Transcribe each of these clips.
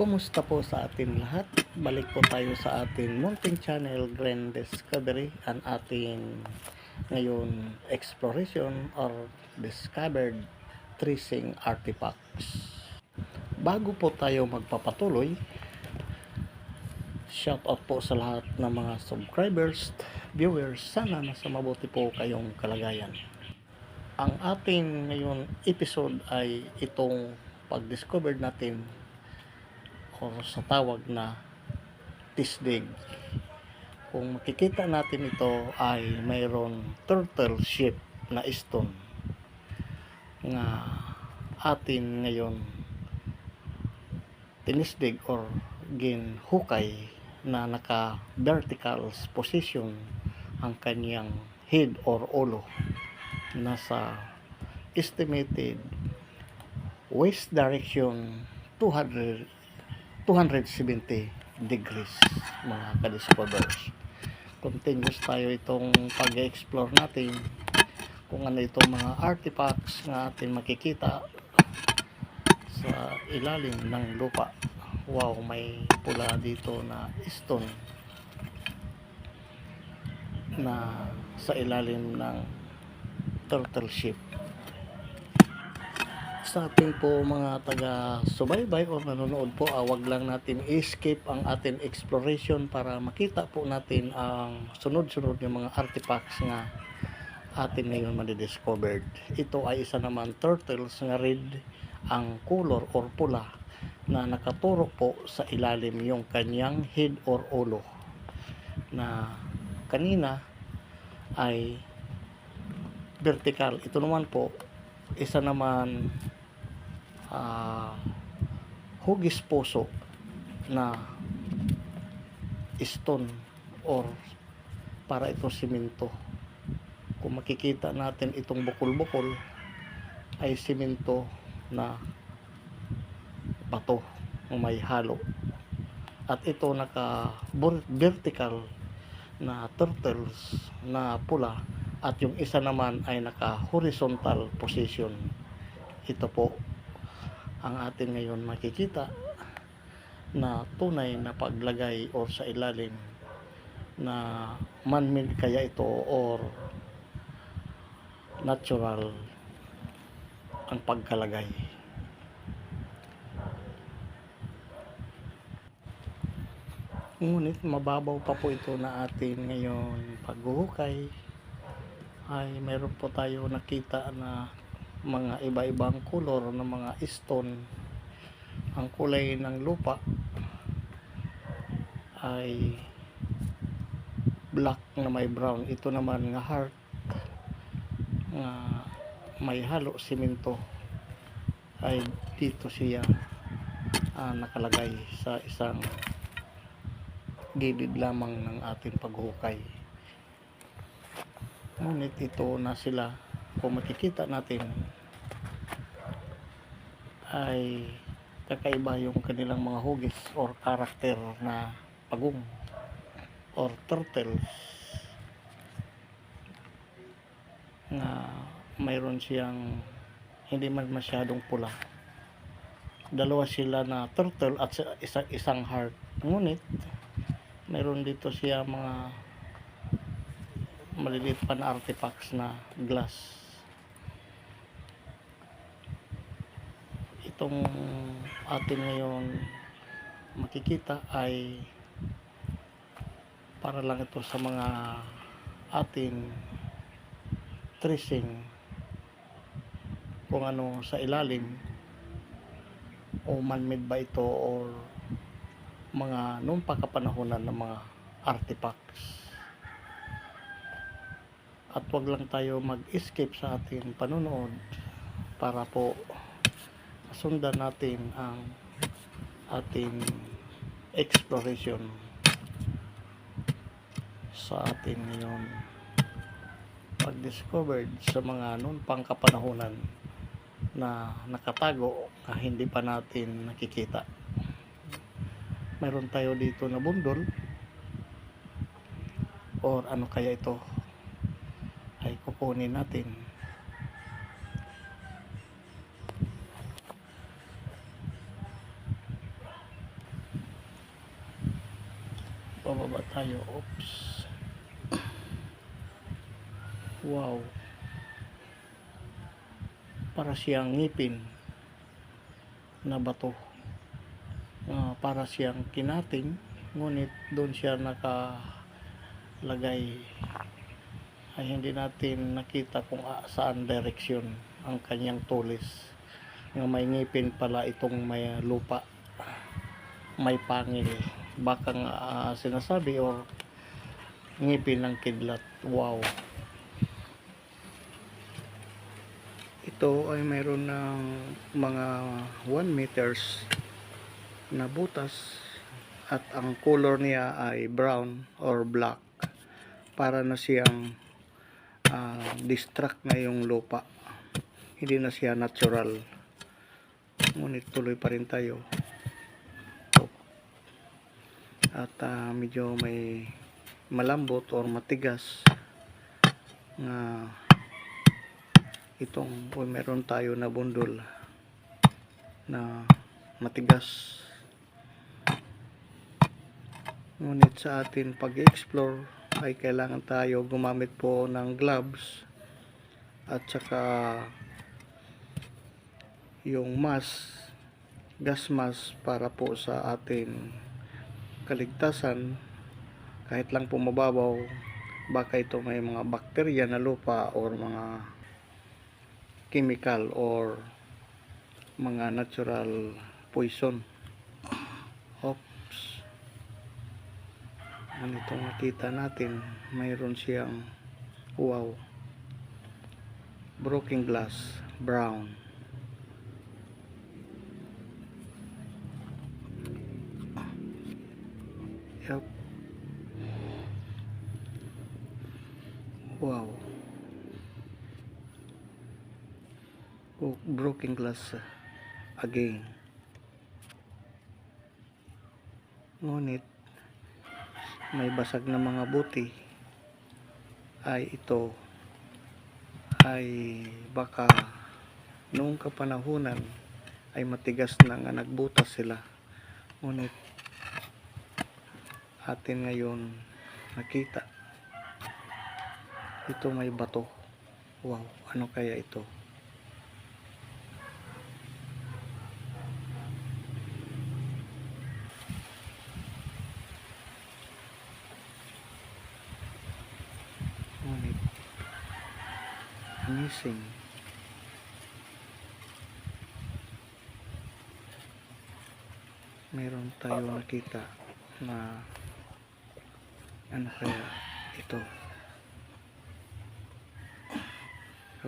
Kumusta po sa atin lahat? Balik po tayo sa ating munting channel Grand Discovery, ang ating ngayon exploration or discovered tracing artifacts. Bago po tayo magpapatuloy, shout out po sa lahat ng mga subscribers, viewers, sana nasa mabuti po kayong kalagayan. Ang ating ngayon episode ay itong pag-discover natin o sa tawag na tisdig. Kung makikita natin ito ay mayroon turtle shape na stone nga atin ngayon tinisdig or ginhukay na naka vertical position ang kanyang head or ulo, nasa estimated west direction 270 degrees, mga ka-discoverers. Continuous tayo itong pag-explore natin kung ano itong mga artifacts na atin makikita sa ilalim ng lupa. Wow, may pula dito na stone na sa ilalim ng turtle shape. Sa ating po mga taga-subaybay o nanonood po, wag lang natin escape ang ating exploration para makita po natin ang sunod-sunod ng mga artifacts nga atin ngayon madidiscovered. Ito ay isa naman turtles nga red ang color or pula na nakaturo po sa ilalim yung kanyang head or ulo, na kanina ay vertical. Ito naman po isa naman hugis puso na stone or para ito simento. Kung makikita natin itong bukol-bukol ay simento na bato may halo, at ito naka vertical na turtles na pula, at yung isa naman ay naka horizontal position. Ito po ang atin ngayon makikita na tunay na paglagay or sa ilalim na man-made kaya ito or natural ang pagkalagay. Ngunit mababaw pa po ito na atin ngayon paghuhukay, ay meron po tayo nakita na mga iba-ibang color ng mga stone. Ang kulay ng lupa ay black na may brown. Ito naman nga heart nga may halo simento ay dito siya nakalagay sa isang gilid lamang ng ating paghukay. Ngunit ito na sila, kung makikita natin ay kakaiba yung kanilang mga hugis or karakter na pagong or turtles na mayroon siyang hindi man masyadong pula. Dalawa sila na turtle at isang heart. Ngunit mayroon dito siya mga maliliit pa na artifacts na glass. Itong atin ngayon makikita ay para lang ito sa mga ating tracing kung ano sa ilalim, o man-made ba ito or mga noong pagkapanahonan ng mga artifacts. At wag lang tayo mag-escape sa ating panonood para po sundan natin ang ating exploration sa ating ngayon pag-discovered sa mga noon pangkapanahonan na nakatago na hindi pa natin nakikita. Mayroon tayo dito na bundol or ano kaya ito, ay kukunin natin. pababa tayo. Oops. Wow. Para siyang ngipin na bato. Para siyang kinating, ngunit doon siya nakalagay ay hindi natin nakita kung saan direksyon ang kanyang tulis. Nga may ngipin pala itong may lupa, may pangil, baka sinasabi or ngipin ng kidlat. Wow. Ito ay mayroon ng mga 1 meters na butas at ang color niya ay brown or black, para na siyang distract na yung lupa, hindi na siya natural. Ngunit tuloy pa rin tayo at medyo may malambot or matigas na itong meron tayo na bundol na matigas. Ngunit sa atin pag-explore ay kailangan tayo gumamit po ng gloves at saka yung mask, gas mask, para po sa atin kaligtasan. Kahit lang po mababaw, baka ito may mga bakterya na lupa or mga chemical or mga natural poison. Oops. Itong nakita natin, mayroon siyang wow, broken glass, brown. Yep. Wow. Broken glass again. Ngunit may basag na mga buti, ay ito ay baka noong kapanahunan ay matigas na nga nagbutas sila. Ngunit atin ngayon nakita ito may bato. Wow, ano kaya ito? Ngunit amazing. Meron tayo nakita na ano kaya ito?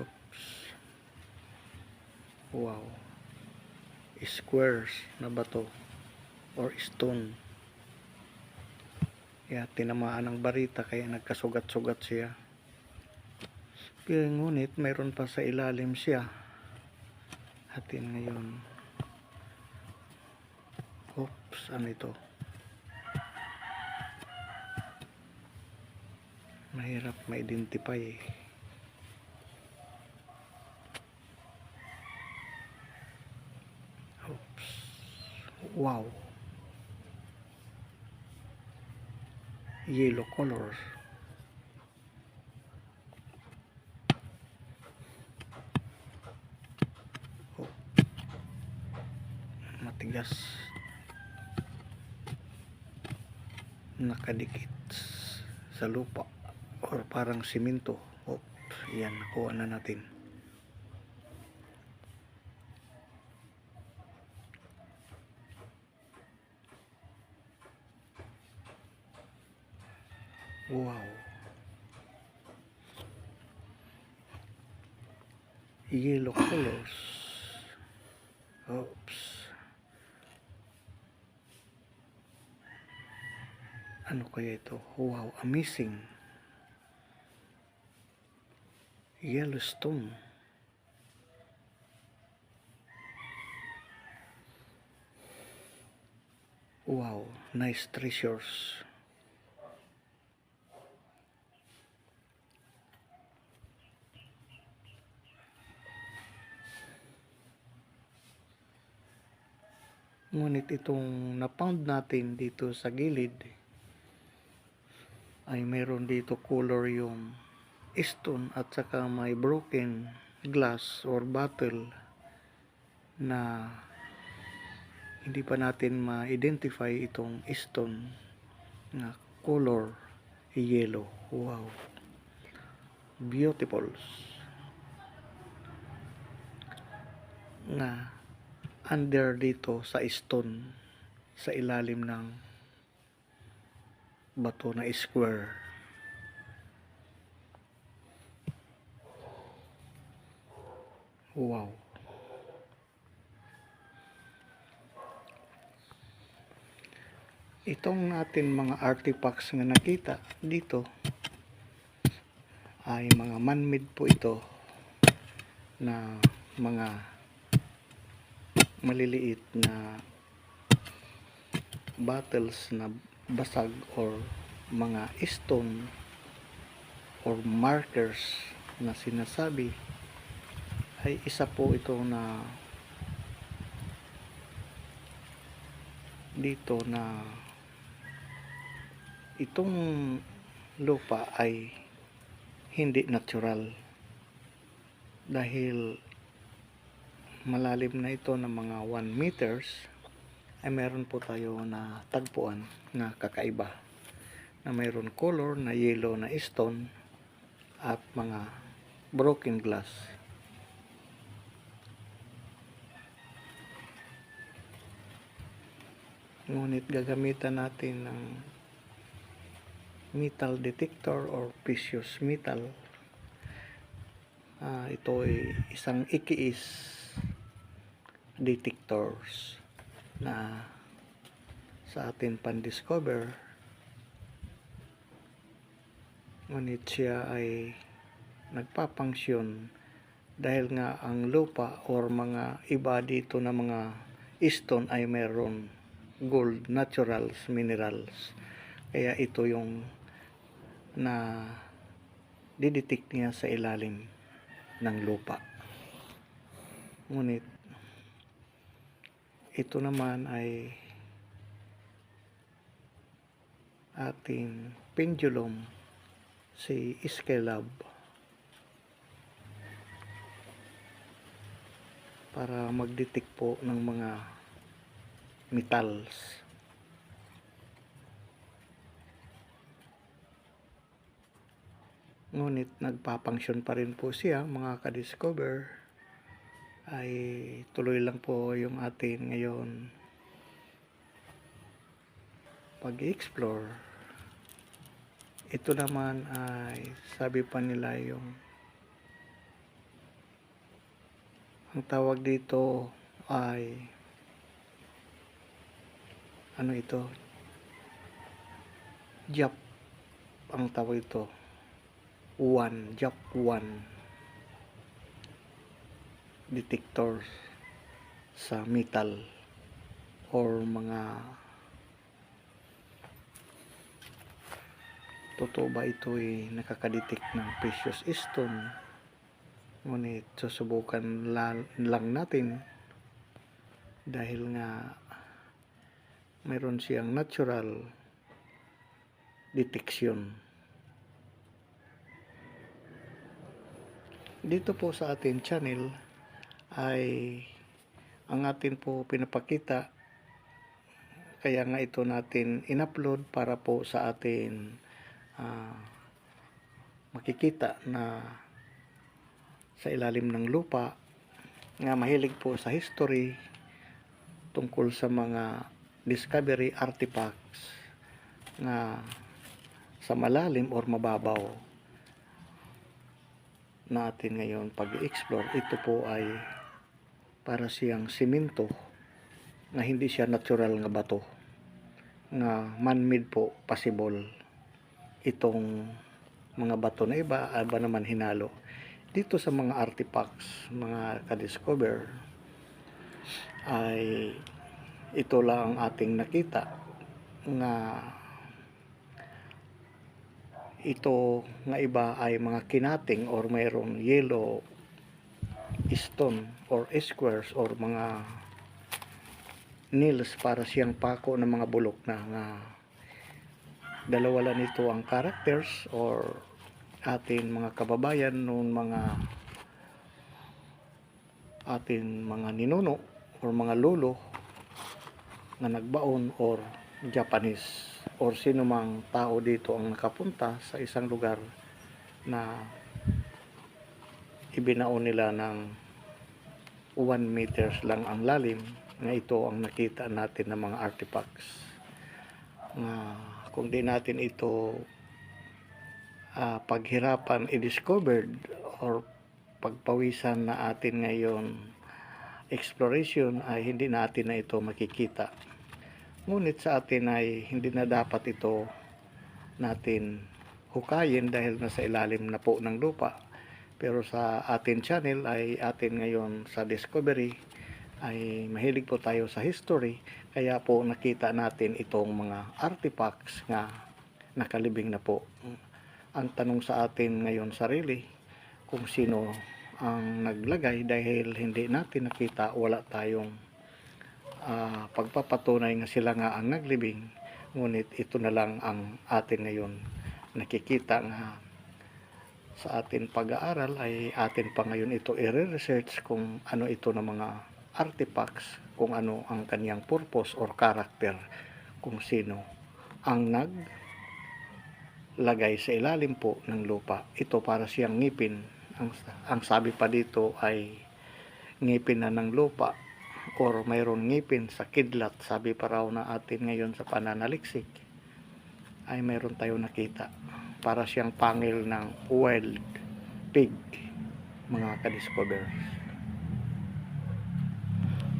Oops. Wow. Squares na bato or stone. Kaya tinamaan ng barita kaya nagkasugat-sugat siya. Pero ngunit mayroon pa sa ilalim siya. Atin ngayon. Oops, ano ito? Mahirap ma-identify eh. Oops. Wow. Yellow colors. Oh. Matigas. Nakadikit sa lupa or parang simento. Oops. Yan, nakuha na natin. Wow. Yellow colors. Oops. Ano kaya ito? Wow, amazing. Yellowstone. Wow, nice treasures. Ngunit itong na-found natin dito sa gilid ay mayroon dito color yung stone at saka may broken glass or bottle na hindi pa natin ma-identify itong stone na color yellow. Wow, beautiful na under dito sa stone sa ilalim ng bato na square. Wow, itong natin mga artifacts nga nakita dito ay mga man-made po ito na mga maliliit na bottles na basag or mga stone or markers na sinasabi ay isa po ito na dito na itong lupa ay hindi natural dahil malalim na ito ng mga 1 meters ay meron po tayo na tagpuan na kakaiba na mayroon color na yellow na stone at mga broken glass. Ngunit gagamitan natin ng metal detector or precious metal. Ito ay isang ikiis detectors na sa atin pan-discover. Ngunit siya ay nagpapangsyon dahil nga ang lupa or mga iba dito na mga stone ay meron gold, naturals, minerals. Kaya ito yung na didetect niya sa ilalim ng lupa. Ngunit ito naman ay ating pendulum, si Skylab, para mag-detect po ng mga metals. Ngunit nagpapangsyon pa rin po siya, mga ka-discover. Ay tuloy lang po yung atin ngayon pag-explore. Ito naman ay sabi pa nila yung ang tawag dito ay ano ito, JAP ang tawag ito, JAP 1 detectors sa metal or mga totoo ba ito ay nakakadetect ng precious stone. Ngunit susubukan lang natin dahil nga mayroon siyang natural detection. Dito po sa ating channel ay ang atin po pinapakita, kaya nga ito natin in-upload para po sa atin makikita na sa ilalim ng lupa nga mahilig po sa history tungkol sa mga discovery artifacts nga sa malalim or mababaw natin ngayon pag-explore. Ito po ay para siyang simento na hindi siya natural nga bato, nga man-made po, possible itong mga bato na iba naman hinalo. Dito sa mga artifacts, mga ka-discover, ay ito lang ang ating nakita nga ito nga iba ay mga kinating or mayroong yellow stone or squares or mga nails para siyang pako ng mga bulok na nga Dalawa lang ito ang characters or atin mga kababayan noon, mga atin mga ninuno or mga lolo na nagbaon, or Japanese or sino mang tao dito ang nakapunta sa isang lugar na ibinaon nila ng 1 meters lang ang lalim, na ito ang nakita natin ng mga artifacts na kung di natin ito paghirapan i-discovered or pagpawisan na atin ngayon exploration, ay hindi natin na ito makikita. Ngunit sa atin ay hindi na dapat ito natin hukayin dahil nasa ilalim na po ng lupa. Pero sa atin channel ay atin ngayon sa Discovery ay mahilig po tayo sa history, kaya po nakita natin itong mga artifacts nga nakalibing na po. Ang tanong sa atin ngayon sarili, kung sino ang naglagay, dahil hindi natin nakita, wala tayong pagpapatunay nga sila nga ang naglibing. Ngunit ito na lang ang atin ngayon nakikita nga sa atin pag-aaral, ay atin pa ngayon ito i-research kung ano ito na mga artifacts, kung ano ang kanyang purpose or character, kung sino ang naglagay sa ilalim po ng lupa. Ito para siyang ngipin. Ang sabi pa dito ay ngipin na ng lupa or mayroon ngipin sa kidlat. Sabi pa raw na atin ngayon sa pananaliksik ay mayroon tayo nakita. Para siyang pangil ng wild pig, mga ka-discoverers.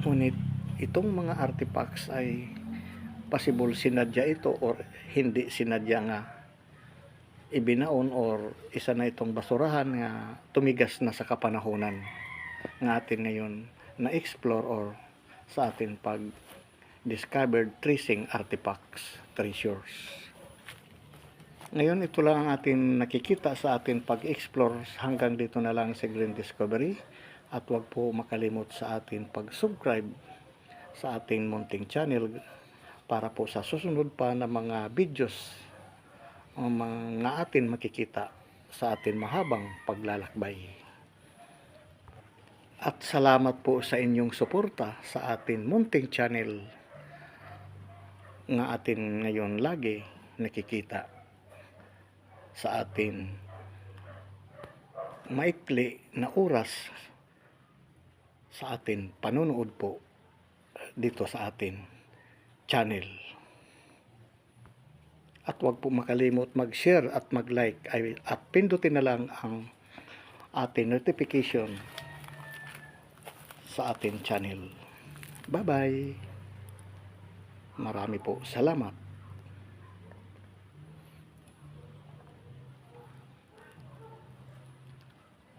Ngunit itong mga artifacts ay possible sinadya ito or hindi sinadya nga ibinaon, or isa na itong basurahan nga tumigas na sa kapanahonan nga atin ngayon na-explore or sa atin pag-discovered tracing artifacts, treasures. Ngayon ito lang ang atin nakikita sa atin pag-explore. Hanggang dito na lang sa Green Discovery, at huwag po makalimot sa atin pag-subscribe sa ating munting channel para po sa susunod pa na mga videos ang mga atin makikita sa atin mahabang paglalakbay. At salamat po sa inyong suporta sa atin munting channel nga atin ngayon lagi nakikita sa atin maikli na oras sa atin panunood po dito sa atin channel. At huwag po makalimot mag-share at mag-like, at pindutin na lang ang ating notification sa ating channel. Bye-bye! Marami po salamat.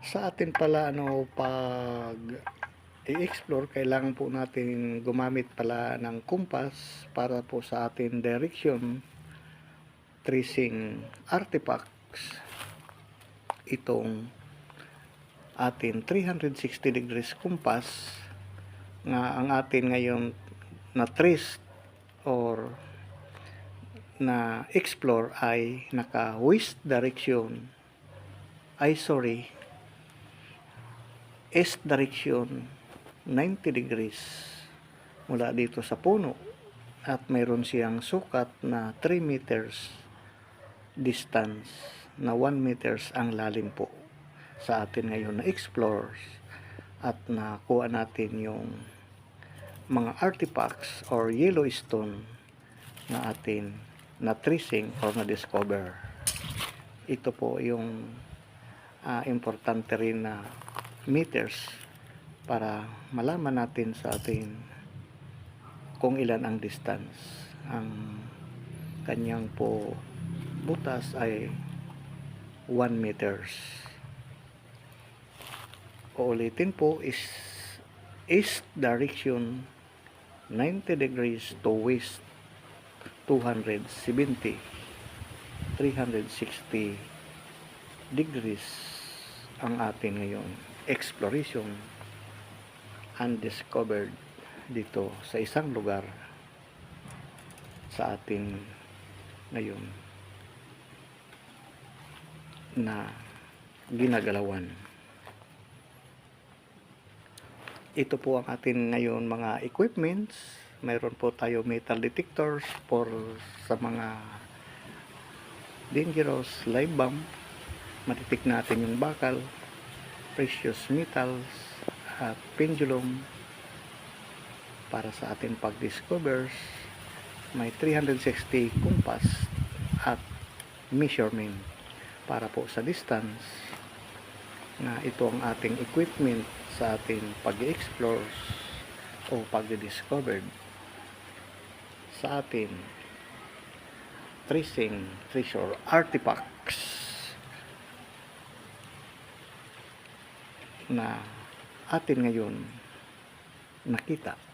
Sa atin pala pag i-explore, kailangan po natin gumamit pala ng compass para po sa ating direction tracing artifacts. Itong atin 360 degrees compass nga ang atin ngayon na trace or na explore ay naka west direction, east direction 90 degrees mula dito sa puno, at mayroon siyang sukat na 3 meters distance, na 1 meters ang lalim po sa atin ngayon na explorers, at nakuha natin yung mga artifacts or Yellowstone na atin na tracing or na discover. Ito po yung importante rin na meters para malaman natin sa atin kung ilan ang distance. Ang kanyang po butas ay 1 meters. Uulitin po, is east direction 90 degrees to west 270 360 degrees ang atin ngayon exploration undiscovered dito sa isang lugar sa atin ngayon. na ginagalawan. Ito po ang atin ngayon mga equipments. Mayroon po tayo metal detectors for sa mga dangerous live bomb. Matitik natin yung bakal, precious metals at pendulum para sa ating pag-discovers. May 360 compass at measurement para po sa distance na ito ang ating equipment sa ating pag-explore o pag-discover sa ating tracing treasure artifacts na atin ngayon nakita.